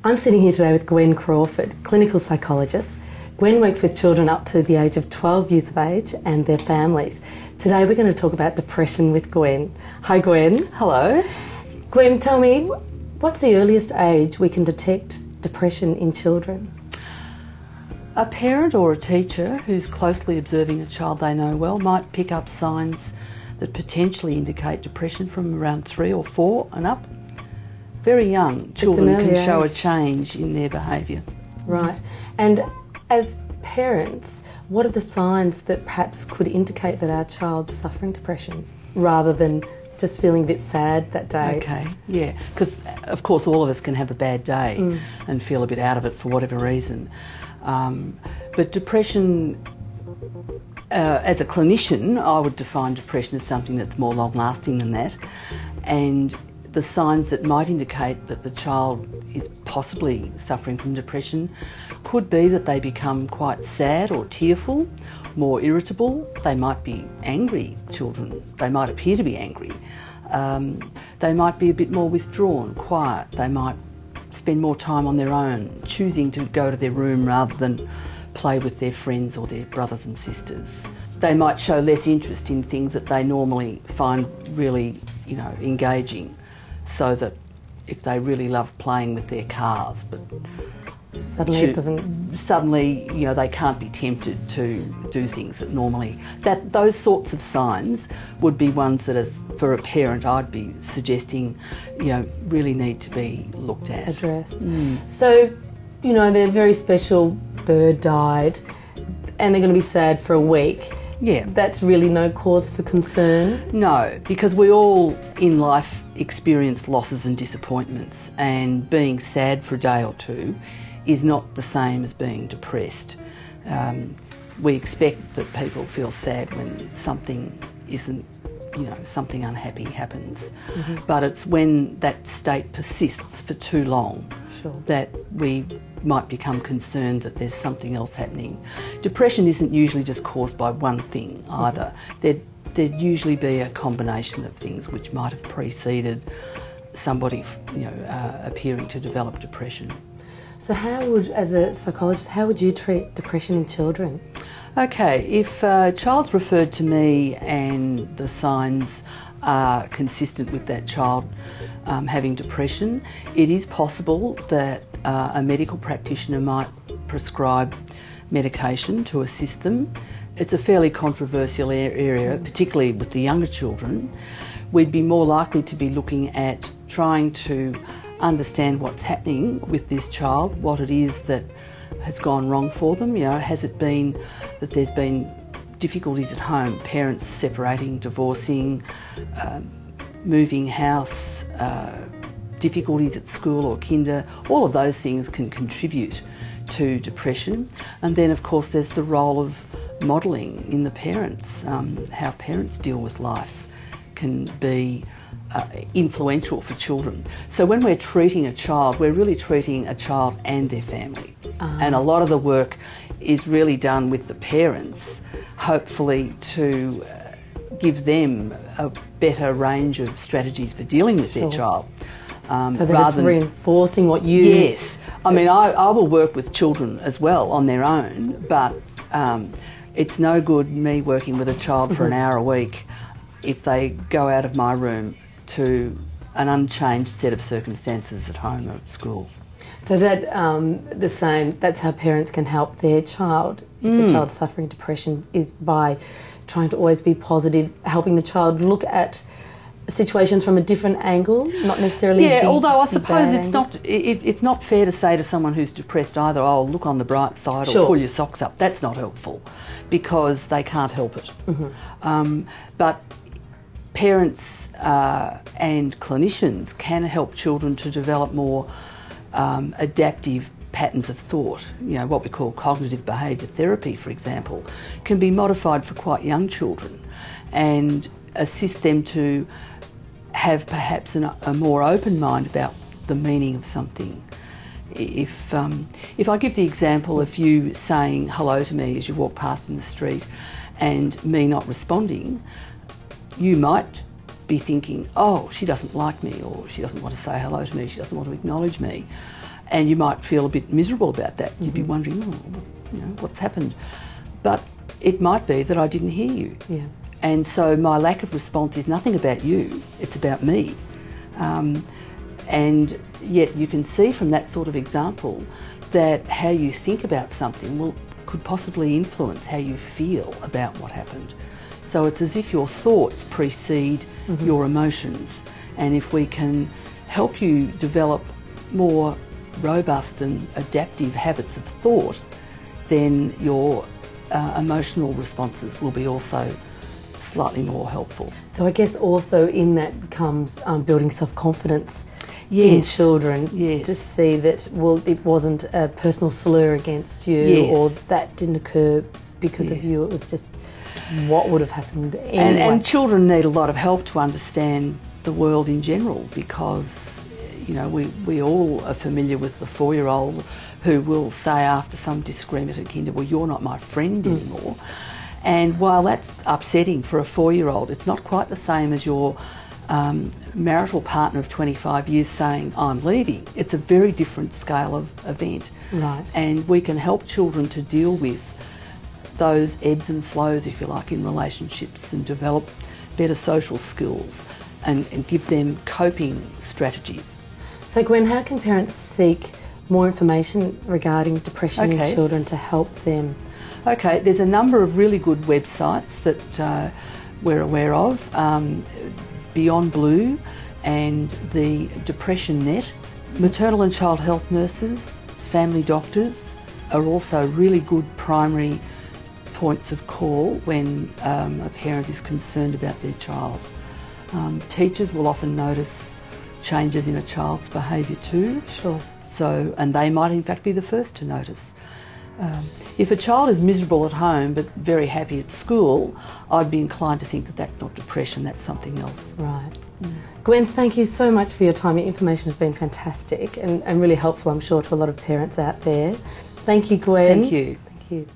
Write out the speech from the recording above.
I'm sitting here today with Gwen Crawford, clinical psychologist. Gwen works with children up to the age of 12 years of age and their families. Today we're going to talk about depression with Gwen. Hi Gwen. Hello. Gwen, tell me, what's the earliest age we can detect depression in children? A parent or a teacher who's closely observing a child they know well might pick up signs that potentially indicate depression from around 3 or 4 and up. Very young children can show a change in their behaviour. Right. And as parents, what are the signs that perhaps could indicate that our child's suffering depression rather than just feeling a bit sad that day? Okay, yeah, because of course all of us can have a bad day and feel a bit out of it for whatever reason. But depression, as a clinician, I would define depression as something that's more long-lasting than that. And the signs that might indicate that the child is possibly suffering from depression could be that they become quite sad or tearful, more irritable. They might be angry children. They might appear to be angry. They might be a bit more withdrawn, quiet. They might spend more time on their own, choosing to go to their room rather than play with their friends or their brothers and sisters. They might show less interest in things that they normally find really, engaging. So that if they really love playing with their cars, but suddenly it doesn't. Suddenly, they can't be tempted to do things that normally. Those sorts of signs would be ones that, as for a parent, I'd be suggesting, really need to be looked at, addressed. So, their very special bird died, and they're going to be sad for a week. Yeah. That's really no cause for concern? No, because we all in life experience losses and disappointments, and being sad for a day or two is not the same as being depressed. We expect that people feel sad when something isn't, something unhappy happens. But it's when that state persists for too long that we might become concerned that there's something else happening. Depression isn't usually just caused by one thing either. There'd usually be a combination of things which might have preceded somebody, appearing to develop depression. So as a psychologist, how would you treat depression in children? Okay, if a child's referred to me and the signs are consistent with that child having depression, it is possible that a medical practitioner might prescribe medication to assist them. It's a fairly controversial area, particularly with the younger children. We'd be more likely to be looking at trying to understand what's happening with this child, what it is that has gone wrong for them. Has it been that there's been difficulties at home, parents separating, divorcing, moving house, difficulties at school or kinder? All of those things can contribute to depression. And then of course there's the role of modelling in the parents. How parents deal with life can be influential for children. So when we're treating a child, we're really treating a child and their family. And a lot of the work is really done with the parents, hopefully to give them a better range of strategies for dealing with their child. So that it's reinforcing what you... Yes. I mean, I will work with children as well on their own, but it's no good me working with a child for an hour a week if they go out of my room to an unchanged set of circumstances at home or at school. So that that's how parents can help their child if the child's suffering depression, is by trying to always be positive, helping the child look at situations from a different angle, not necessarily. Yeah, although I suppose it's not fair to say to someone who's depressed either, "Oh, look on the bright side," or "Pull your socks up." That's not helpful, because they can't help it. But parents and clinicians can help children to develop more adaptive patterns of thought. What we call cognitive behaviour therapy, for example, can be modified for quite young children and assist them to have perhaps a more open mind about the meaning of something. If I give the example of you saying hello to me as you walk past in the street and me not responding, you might be thinking, oh, she doesn't like me, or she doesn't want to say hello to me, she doesn't want to acknowledge me. And you might feel a bit miserable about that. You'd be wondering, oh, you know, what's happened? But it might be that I didn't hear you. Yeah. And so my lack of response is nothing about you, it's about me. And yet you can see from that sort of example that how you think about something could possibly influence how you feel about what happened. So it's as if your thoughts precede your emotions. And if we can help you develop more robust and adaptive habits of thought, then your emotional responses will be also slightly more helpful. So I guess also in that comes building self-confidence in Yes. children. Yes. To see that, well, it wasn't a personal slur against you, Yes. or that didn't occur because of you. It was just what would have happened anyway. And children need a lot of help to understand the world in general, because, you know, we all are familiar with the 4-year-old who will say after some disagreement at kinder, well, you're not my friend anymore. And while that's upsetting for a 4-year-old, it's not quite the same as your marital partner of 25 years saying, I'm leaving. It's a very different scale of event. Right. And we can help children to deal with those ebbs and flows, if you like, in relationships, and develop better social skills and give them coping strategies. So Gwen, how can parents seek more information regarding depression in Okay. children to help them? Okay, there's a number of really good websites that we're aware of. Beyond Blue and the Depression Net. Maternal and child health nurses, family doctors are also really good primary points of call when a parent is concerned about their child. Teachers will often notice changes in a child's behaviour too. Sure. So, and they might in fact be the first to notice. If a child is miserable at home but very happy at school, I'd be inclined to think that that's not depression, that's something else. Right. Gwen, thank you so much for your time. Your information has been fantastic and really helpful, I'm sure, to a lot of parents out there. Thank you, Gwen. Thank you. Thank you.